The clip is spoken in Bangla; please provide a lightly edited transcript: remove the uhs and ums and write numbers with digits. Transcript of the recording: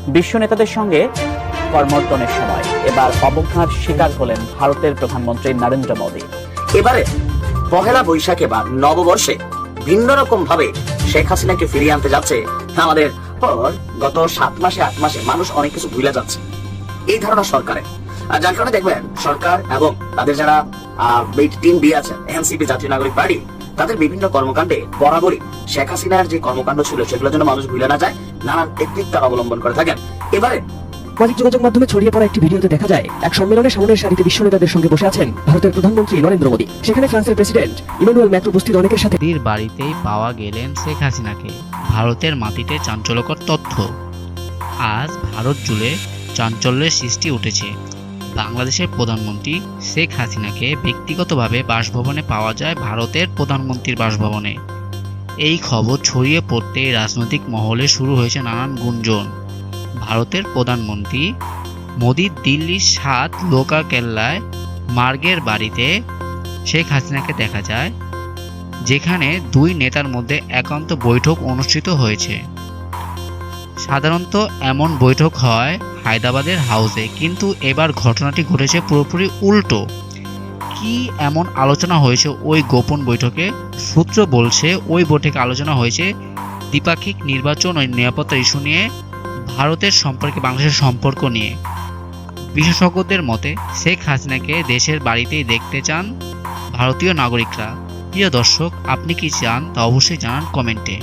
বিশ্ব নেতাদের সঙ্গে কর্মর্তনের সময় এবার অবজ্ঞার শিকার হলেন ভারতের প্রধানমন্ত্রী নরেন্দ্র মোদী। এবারে পহেলা বৈশাখে বা নববর্ষে ভিন্ন রকম ভাবে শেখ হাসিনাকে ফিরিয়ে আনতে যাচ্ছে আমাদের পর গত 7 মাসে 8 মাসে মানুষ অনেক কিছু ভুলে যাচ্ছে এই ধারণা সরকারের। আর যার কারণে দেখবেন সরকার এবং তাদের যারা টিম বি আছেন এনসিপি জাতীয় নাগরিক পার্টি তাদের বিভিন্ন কর্মকাণ্ডে বরাবরই শেখ হাসিনার যে কর্মকাণ্ড ছিল সেগুলোর জন্য মানুষ ভুলে না যায়, নানান টেকনিক তারা অবলম্বন করে থাকেন। এবারে সামাজিক যোগাযোগ মাধ্যমে ছড়িয়ে পড়া একটি ভিডিওতে দেখা যায় এক সম্মেলনে সামনের সারিতে বিশ্ব নেতাদের সঙ্গে বসে আছেন ভারতের প্রধানমন্ত্রী নরেন্দ্র মোদী। সেখানে ফ্রান্সের প্রেসিডেন্ট ইমানুয়েল ম্যাক্রো উপস্থিত অনেকের সাথে মোদীর বাড়িতেই পাওয়া গেলেন শেখ হাসিনাকে। ভারতের মাটিতে চাঞ্চল্যকর তথ্য। আজ ভারত জুড়ে চাঞ্চল্যের সৃষ্টি উঠেছে। বাংলাদেশের প্রধানমন্ত্রী শেখ হাসিনাকে ব্যক্তিগতভাবে বাসভবনে পাওয়া যায় ভারতের প্রধানমন্ত্রীর বাসভবনে। এই খবর ছড়িয়ে পড়তেই রাজনৈতিক মহলে শুরু হয়েছে নানান গুঞ্জন। ভারতের প্রধানমন্ত্রী মোদীর দিল্লির 7 লোকাল কেল্লায় মার্গের বাড়িতে শেখ হাসিনাকে দেখা যায়, যেখানে দুই নেতার মধ্যে একান্ত বৈঠক অনুষ্ঠিত হয়েছে। সাধারণত এমন বৈঠক হয় হায়দ্রাবাদের হাউসে, কিন্তু এবার ঘটনাটি ঘটেছে পুরোপুরি উল্টো। কি এমন আলোচনা হয়েছে ওই গোপন বৈঠকে? সূত্র বলছে ওই বৈঠকে আলোচনা হয়েছে দ্বিপাক্ষিক নির্বাচন ও নিরাপত্তা ইস্যু নিয়ে, ভারতের সম্পর্কে বাংলাদেশের সম্পর্ক নিয়ে। বিশেষজ্ঞদের মতে শেখ হাসিনাকে দেশের বাড়িতেই দেখতে চান ভারতীয় নাগরিকরা। প্রিয় দর্শক, আপনি কি চান তা অবশ্যই জানান কমেন্টে।